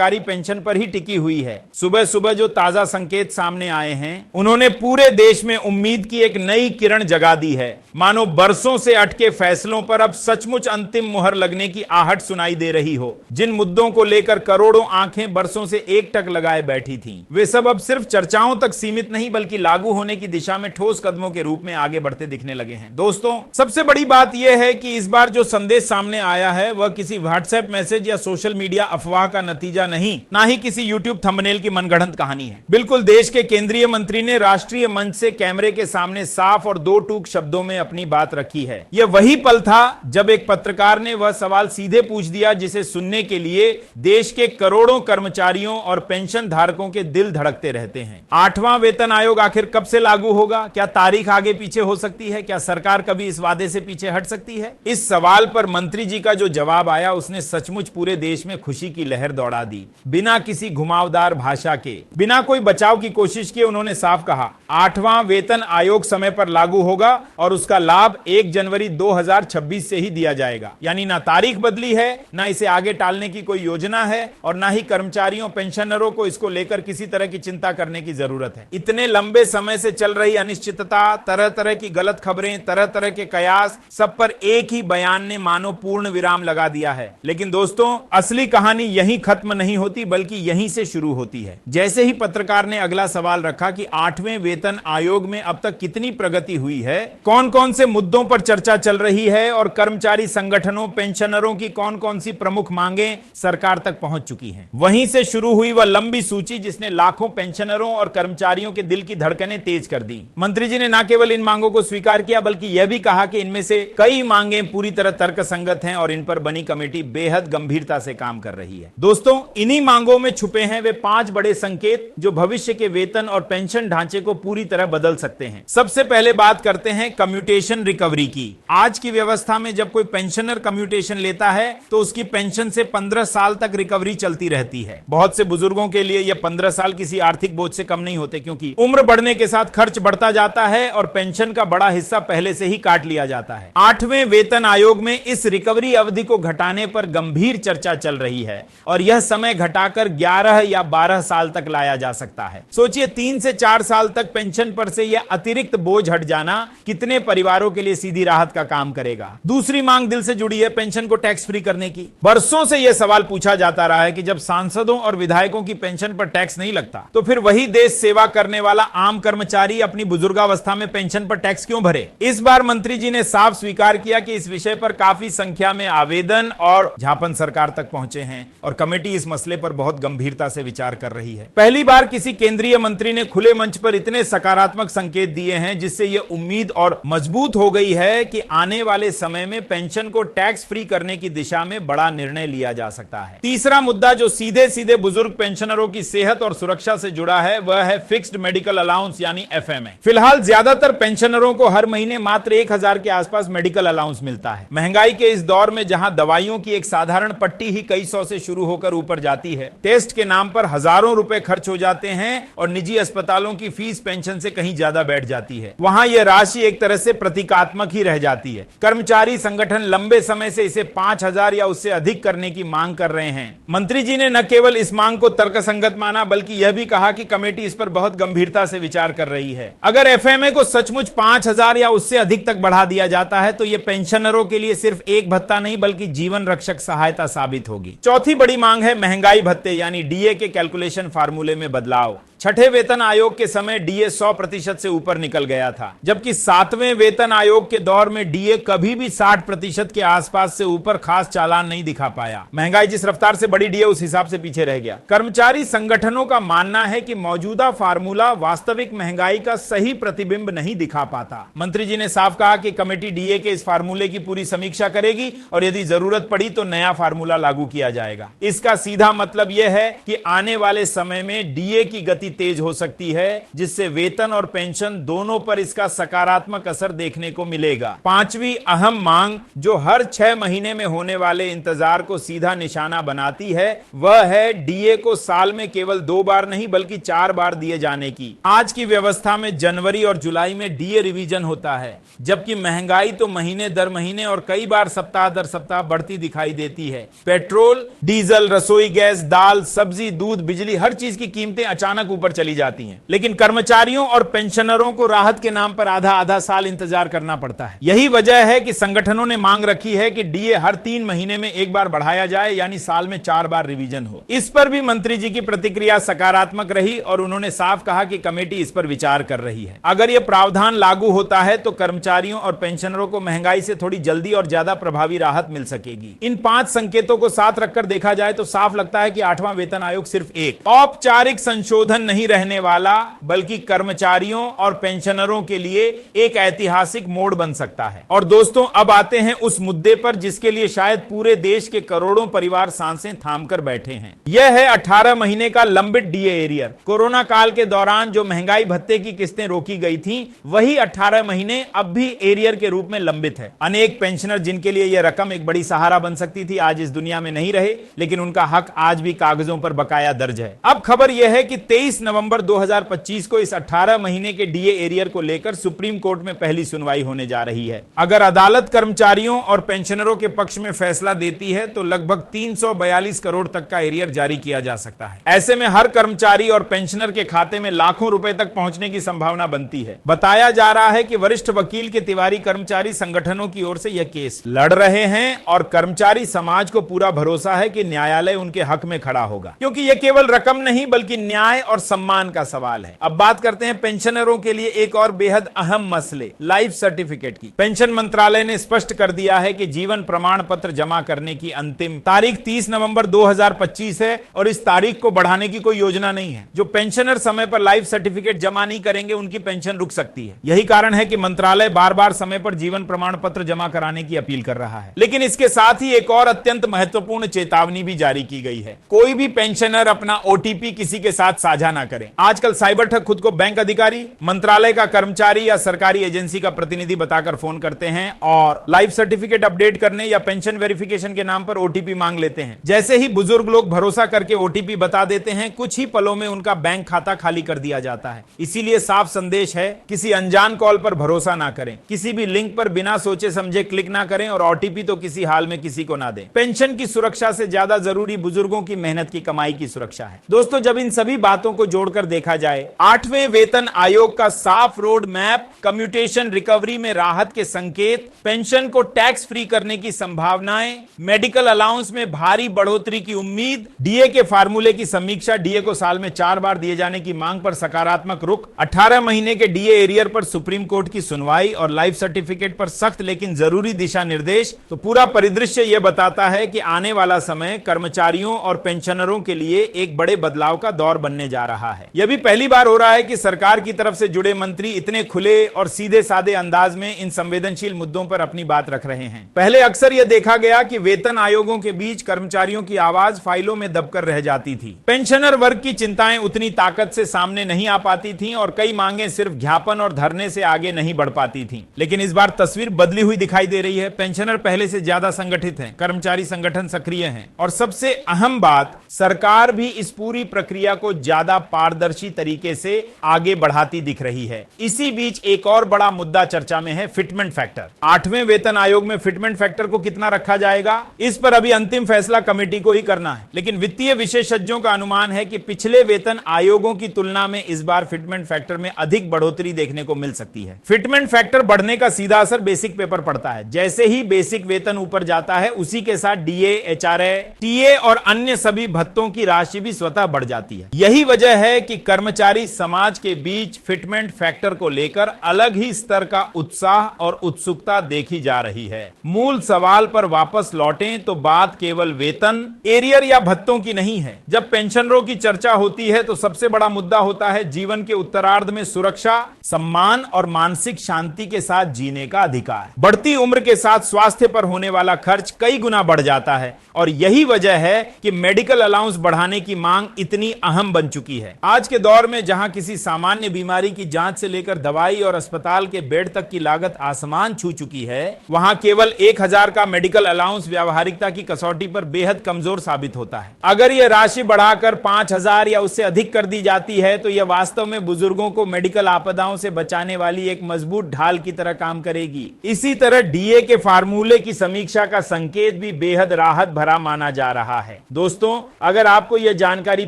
सरकारी पेंशन पर ही टिकी हुई है। सुबह सुबह जो ताजा संकेत सामने आए हैं उन्होंने पूरे देश में उम्मीद की एक नई किरण जगा दी है। मानो बरसों से अटके फैसलों पर अब सचमुच अंतिम मुहर लगने की आहट सुनाई दे रही हो। जिन मुद्दों को लेकर करोड़ों आंखें बरसों से एकटक लगाए बैठी थीं, वे सब अब सिर्फ चर्चाओं तक सीमित नहीं बल्कि लागू होने की दिशा में ठोस कदमों के रूप में आगे बढ़ते दिखने लगे हैं। दोस्तों, सबसे बड़ी बात यह है कि इस बार जो संदेश सामने आया है वह किसी व्हाट्सएप मैसेज या सोशल मीडिया अफवाह का नतीजा नहीं, ना ही किसी यूट्यूब थंबनेल की मनगढ़ंत कहानी है। बिल्कुल देश के केंद्रीय मंत्री ने राष्ट्रीय मंच से कैमरे के सामने साफ और दो टूक शब्दों में अपनी बात रखी है। यह वही पल था जब एक पत्रकार ने वह सवाल सीधे पूछ दिया जिसे सुनने के लिए देश के करोड़ों कर्मचारियों और पेंशन धारकों के दिल धड़कते रहते हैं। 8वां वेतन आयोग आखिर कब से लागू होगा? क्या तारीख आगे पीछे हो सकती है? क्या सरकार कभी इस वादे से पीछे हट सकती है? इस सवाल पर मंत्री जी का जो जवाब आया उसने सचमुच पूरे देश में खुशी की लहर दौड़ा दी। बिना किसी घुमावदार भाषा के, बिना कोई बचाव की कोशिश किए उन्होंने साफ कहा, 8वां वेतन आयोग समय पर लागू होगा और उसका लाभ 1 जनवरी 2026 से ही दिया जाएगा। यानी ना तारीख बदली है, ना इसे आगे टालने की कोई योजना है और ना ही कर्मचारियों पेंशनरों को इसको लेकर किसी तरह की चिंता करने की जरूरत है। इतने लंबे समय से चल रही अनिश्चितता, तरह तरह की गलत खबरें, तरह तरह के कयास, सब पर एक ही बयान ने मानो पूर्ण विराम लगा दिया है। लेकिन दोस्तों, असली कहानी यहीं खत्म नहीं होती बल्कि यहीं से शुरू होती है। जैसे ही पत्रकार ने अगला सवाल रखा कि 8वें वेतन आयोग में अब तक कितनी प्रगति हुई है, कौन कौन से मुद्दों पर चर्चा चल रही है और कर्मचारी संगठनों, पेंशनरों की कौन कौन सी प्रमुख मांगें सरकार तक पहुंच चुकी हैं, वहीं से शुरू हुई वह लंबी सूची जिसने लाखों पेंशनरों और कर्मचारियों के दिल की धड़कनें तेज कर दी। मंत्री जी ने न केवल इन मांगों को स्वीकार किया बल्कि यह भी कहा कि इनमें से कई मांगें पूरी तरह तर्कसंगत हैं और इन पर बनी कमेटी बेहद गंभीरता से काम कर रही है। दोस्तों, इन्हीं मांगों में छुपे हैं वे 5 बड़े संकेत जो भविष्य के वेतन और पेंशन ढांचे को पूरी तरह बदल सकते हैं। सबसे पहले बात करते हैं कम्यूटेशन रिकवरी की। आज की व्यवस्था में जब कोई पेंशनर कम्यूटेशन लेता है तो उसकी पेंशन से 15 साल तक रिकवरी चलती रहती है। बहुत से बुजुर्गों के लिए यह 15 साल किसी आर्थिक बोझ से कम नहीं होते, क्योंकि उम्र बढ़ने के साथ खर्च बढ़ता जाता है और पेंशन का बड़ा हिस्सा पहले से ही काट लिया जाता है। 8वें वेतन आयोग में इस रिकवरी अवधि को घटाने पर गंभीर चर्चा चल रही है और यह समय घटाकर 11 या 12 साल तक लाया जा सकता है। सोचिए, 3 से 4 साल तक पेंशन पर से यह अतिरिक्त बोझ हट जाना कितने परिवारों के लिए सीधी राहत का काम करेगा। दूसरी मांग दिल से जुड़ी है पेंशन को टैक्स फ्री करने की। बरसों से यह सवाल पूछा जाता रहा है कि जब सांसदों और विधायकों की पेंशन पर टैक्स नहीं लगता तो फिर वही देश सेवा करने वाला आम कर्मचारी अपनी बुजुर्गावस्था में पेंशन पर टैक्स क्यों भरे? इस बार मंत्री जी ने साफ स्वीकार किया कि इस विषय पर काफी संख्या में आवेदन और ज्ञापन सरकार तक पहुंचे हैं और कमेटी इस मसले पर बहुत गंभीरता से विचार कर रही है। पहली बार किसी केंद्रीय मंत्री ने खुले मंच पर इतने सकारात्मक संकेत दिए हैं जिससे यह उम्मीद और मजबूत हो गई है कि आने वाले समय में पेंशन को टैक्स फ्री करने की दिशा में बड़ा निर्णय लिया जा सकता है। तीसरा मुद्दा जो सीधे सीधे बुजुर्ग पेंशनरों की सेहत और सुरक्षा से जुड़ा है वह है फिक्स्ड मेडिकल अलाउंस यानी FMA। फिलहाल ज्यादातर पेंशनरों को हर महीने मात्र 1000 के आसपास मेडिकल अलाउंस मिलता है। महंगाई के इस दौर में जहां दवाइयों की एक साधारण पट्टी ही कई सौ से शुरू होकर ऊपर जाती है, टेस्ट के नाम पर हजारों रुपए खर्च हो जाते हैं और निजी अस्पतालों की फीस पेंशन से कहीं ज्यादा बैठ जाती है, वहां यह राशि एक तरह से प्रतीकात्मक ही रह जाती है। कर्मचारी संगठन लंबे समय से इसे 5000 या उससे अधिक करने की मांग कर रहे हैं। मंत्री जी ने न केवल इस मांग को तर्कसंगत माना बल्कि यह भी कहा कि कमेटी इस पर बहुत गंभीरता से विचार कर रही है। अगर FMA को सचमुच 5000 या उससे अधिक तक बढ़ा दिया जाता है तो यह पेंशनरों के लिए सिर्फ एक भत्ता नहीं बल्कि जीवन रक्षक सहायता साबित होगी। चौथी बड़ी मांग है महंगाई भत्ते यानी DA के कैलकुलेशन फार्मूले में बदलाव। छठे वेतन आयोग के समय DA 100% से ऊपर निकल गया था, जबकि 7वें वेतन आयोग के दौर में DA कभी भी 60% के आसपास से ऊपर खास चालान नहीं दिखा पाया। महंगाई जिस रफ्तार से बढ़ी DA उस हिसाब से पीछे रह गया। कर्मचारी संगठनों का मानना है कि मौजूदा फार्मूला वास्तविक महंगाई का सही प्रतिबिंब नहीं दिखा पाता। मंत्री जी ने साफ कहा कि कमेटी DA के इस फार्मूले की पूरी समीक्षा करेगी और यदि जरूरत पड़ी तो नया फार्मूला लागू किया जाएगा। इसका सीधा मतलब यह है कि आने वाले समय में DA की गति तेज हो सकती है, जिससे वेतन और पेंशन दोनों पर इसका सकारात्मक असर देखने को मिलेगा। पांचवी अहम मांग जो हर 6 महीने में होने वाले इंतजार को सीधा निशाना बनाती है, वह है डीए को साल में केवल 2 बार नहीं बल्कि 4 बार दिए जाने की। आज की व्यवस्था में जनवरी और जुलाई में डीए रिवीजन होता है, जबकि महंगाई तो महीने दर महीने और कई बार सप्ताह दर सप्ताह बढ़ती दिखाई देती है। पेट्रोल, डीजल, रसोई गैस, दाल, सब्जी, दूध, बिजली, हर चीज की कीमतें अचानक ऊपर चली जाती हैं। लेकिन कर्मचारियों और पेंशनरों को राहत के नाम पर आधा आधा साल इंतजार करना पड़ता है। यही वजह है कि संगठनों ने मांग रखी है कि डीए हर 3 महीने में एक बार बढ़ाया जाए, यानी साल में 4 बार रिवीजन हो। इस पर भी मंत्री जी की प्रतिक्रिया सकारात्मक रही और उन्होंने साफ कहा कि कमेटी इस पर विचार कर रही है। अगर यह प्रावधान लागू होता है तो कर्मचारियों और पेंशनरों को महंगाई से थोड़ी जल्दी और ज्यादा प्रभावी राहत मिल सकेगी। इन 5 संकेतों को साथ रखकर देखा जाए तो साफ लगता है कि 8वां वेतन आयोग सिर्फ एक औपचारिक संशोधन नहीं रहने वाला, बल्कि कर्मचारियों और पेंशनरों के लिए एक ऐतिहासिक मोड़ बन सकता है। और दोस्तों, अब आते हैं उस मुद्दे पर जिसके लिए शायद पूरे देश के करोड़ों परिवार सांसें थामकर बैठे हैं। यह है 18 महीने का लंबित डीए एरियर। कोरोना काल के दौरान जो महंगाई भत्ते की किस्तें रोकी गई थीं, वही 18 महीने अब भी एरियर के रूप में लंबित है। अनेक पेंशनर जिनके लिए यह रकम एक बड़ी सहारा बन सकती थी, आज इस दुनिया में नहीं रहे, लेकिन उनका हक आज भी कागजों पर बकाया दर्ज है। अब खबर यह है कि 23 नवंबर 2025 को इस 18 महीने के डीए एरियर को लेकर सुप्रीम कोर्ट में पहली सुनवाई होने जा रही है। अगर अदालत कर्मचारियों और पेंशनरों के पक्ष में फैसला देती है तो लगभग 342 करोड़ तक का एरियर जारी किया जा सकता है। ऐसे में हर कर्मचारी और पेंशनर के खाते में लाखों रुपए तक पहुंचने की संभावना बनती है। बताया जा रहा है कि वरिष्ठ वकील के तिवारी कर्मचारी संगठनों की ओर से यह केस लड़ रहे हैं और कर्मचारी समाज को पूरा भरोसा है कि न्यायालय उनके हक में खड़ा होगा, क्योंकि यह केवल रकम नहीं बल्कि न्याय और सम्मान का सवाल है। अब बात करते हैं पेंशनरों के लिए एक और बेहद अहम मसले, लाइफ सर्टिफिकेट की। पेंशन मंत्रालय ने स्पष्ट कर दिया है कि जीवन प्रमाण पत्र जमा करने की अंतिम तारीख 30 नवंबर 2025 है और इस तारीख को बढ़ाने की कोई योजना नहीं है। जो पेंशनर समय पर लाइफ सर्टिफिकेट जमा नहीं करेंगे, उनकी पेंशन रुक सकती है। यही कारण है कि मंत्रालय बार बार समय पर जीवन प्रमाण पत्र जमा कराने की अपील कर रहा है। लेकिन इसके साथ ही एक और अत्यंत महत्वपूर्ण चेतावनी भी जारी की गई है। कोई भी पेंशनर अपना ओटीपी किसी के साथ साझा ना करें। आजकल साइबर ठग खुद को बैंक अधिकारी, मंत्रालय का कर्मचारी या सरकारी एजेंसी का प्रतिनिधि बताकर फोन करते हैं और लाइफ सर्टिफिकेट अपडेट करने या पेंशन वेरिफिकेशन के नाम पर ओटीपी मांग लेते हैं। जैसे ही बुजुर्ग लोग भरोसा करके ओटीपी बता देते हैं, कुछ ही पलों में उनका बैंक खाता खाली कर दिया जाता है। इसीलिए साफ संदेश है, किसी अनजान कॉल पर भरोसा ना करें, किसी भी लिंक पर बिना सोचे समझे क्लिक ना करें और ओटीपी तो किसी हाल में किसी को ना दें। पेंशन की सुरक्षा से ज्यादा जरूरी बुजुर्गों की मेहनत की कमाई की सुरक्षा है। दोस्तों, जब इन सभी बातों को जोड़कर देखा जाए, 8वें वेतन आयोग का साफ रोड मैप, कम्यूटेशन रिकवरी में राहत के संकेत, पेंशन को टैक्स फ्री करने की संभावनाएं, मेडिकल अलाउंस में भारी बढ़ोतरी की उम्मीद, डीए के फार्मूले की समीक्षा, डीए को साल में 4 बार दिए जाने की मांग पर सकारात्मक रुख, 18 महीने के डीए एरियर पर सुप्रीम कोर्ट की सुनवाई और लाइफ सर्टिफिकेट पर सख्त लेकिन जरूरी दिशा निर्देश, तो पूरा परिदृश्य यह बताता है कि आने वाला समय कर्मचारियों और पेंशनरों के लिए एक बड़े बदलाव का दौर बनने जा रहा है। यह भी पहली बार हो रहा है कि सरकार की तरफ से जुड़े मंत्री इतने खुले और सीधे साधे अंदाज में इन संवेदनशील मुद्दों पर अपनी बात रख रहे हैं। पहले अक्सर यह देखा गया कि वेतन आयोगों के बीच कर्मचारियों की आवाज फाइलों में दबकर रह जाती थी। पेंशनर वर्ग की चिंताएं उतनी ताकत से सामने नहीं आ पाती थीं और कई मांगें सिर्फ ज्ञापन और धरने से आगे नहीं बढ़ पाती थीं। लेकिन इस बार तस्वीर बदली हुई दिखाई दे रही है। पेंशनर पहले से ज्यादा संगठित हैं, कर्मचारी संगठन सक्रिय हैं और सबसे अहम बात, सरकार भी इस पूरी प्रक्रिया को ज्यादा पारदर्शी तरीके से आगे बढ़ाती दिख रही है। इसी बीच एक और बड़ा मुद्दा चर्चा में है, फिटमेंट फैक्टर। 8वें वेतन आयोग में फिटमेंट फैक्टर को कितना रखा जाएगा, इस पर अभी अंतिम फैसला कमेटी को ही करना है। लेकिन वित्तीय विशेषज्ञों का अनुमान है कि पिछले वेतन आयोगों की तुलना में इस बार फिटमेंट फैक्टर में अधिक बढ़ोतरी देखने को मिल सकती है। फिटमेंट फैक्टर बढ़ने का सीधा असर बेसिक पे पर पड़ता है। जैसे ही बेसिक वेतन ऊपर जाता है, उसी के साथ डीए, एचआरए, टीए और अन्य सभी भत्तों की राशि भी स्वतः बढ़ जाती है। यही वजह है कि कर्मचारी समाज के बीच फिटमेंट फैक्टर को लेकर अलग ही स्तर का उत्साह और उत्सुकता देखी जा रही है। मूल सवाल पर वापस लौटें तो बात केवल वेतन, एरियर या भत्तों की नहीं है। जब पेंशनरों की चर्चा होती है तो सबसे बड़ा मुद्दा होता है जीवन के उत्तरार्ध में सुरक्षा, सम्मान और मानसिक शांति के साथ जीने का अधिकार। बढ़ती उम्र के साथ स्वास्थ्य पर होने वाला खर्च कई गुना बढ़ जाता है और यही वजह है कि मेडिकल अलाउंस बढ़ाने की मांग इतनी अहम बन चुकी है। है। आज के दौर में जहां किसी सामान्य बीमारी की जांच से लेकर दवाई और अस्पताल के बेड तक की लागत आसमान छू चुकी है, वहां केवल 1000 का मेडिकल अलाउंस व्यावहारिकता की कसौटी पर बेहद कमजोर साबित होता है। अगर यह राशि बढ़ाकर 5000 या उससे अधिक कर दी जाती है तो यह वास्तव में बुजुर्गों को मेडिकल आपदाओं से बचाने वाली एक मजबूत ढाल की तरह काम करेगी। इसी तरह डीए के फार्मूले की समीक्षा का संकेत भी बेहद राहत भरा माना जा रहा है। दोस्तों, अगर आपको यह जानकारी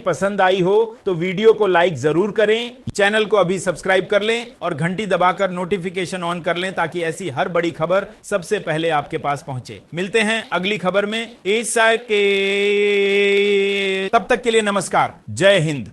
पसंद आई हो तो वीडियो को लाइक जरूर करें, चैनल को अभी सब्सक्राइब कर लें और घंटी दबाकर नोटिफिकेशन ऑन कर लें ताकि ऐसी हर बड़ी खबर सबसे पहले आपके पास पहुंचे। मिलते हैं अगली खबर में, तब तक के लिए नमस्कार, जय हिंद।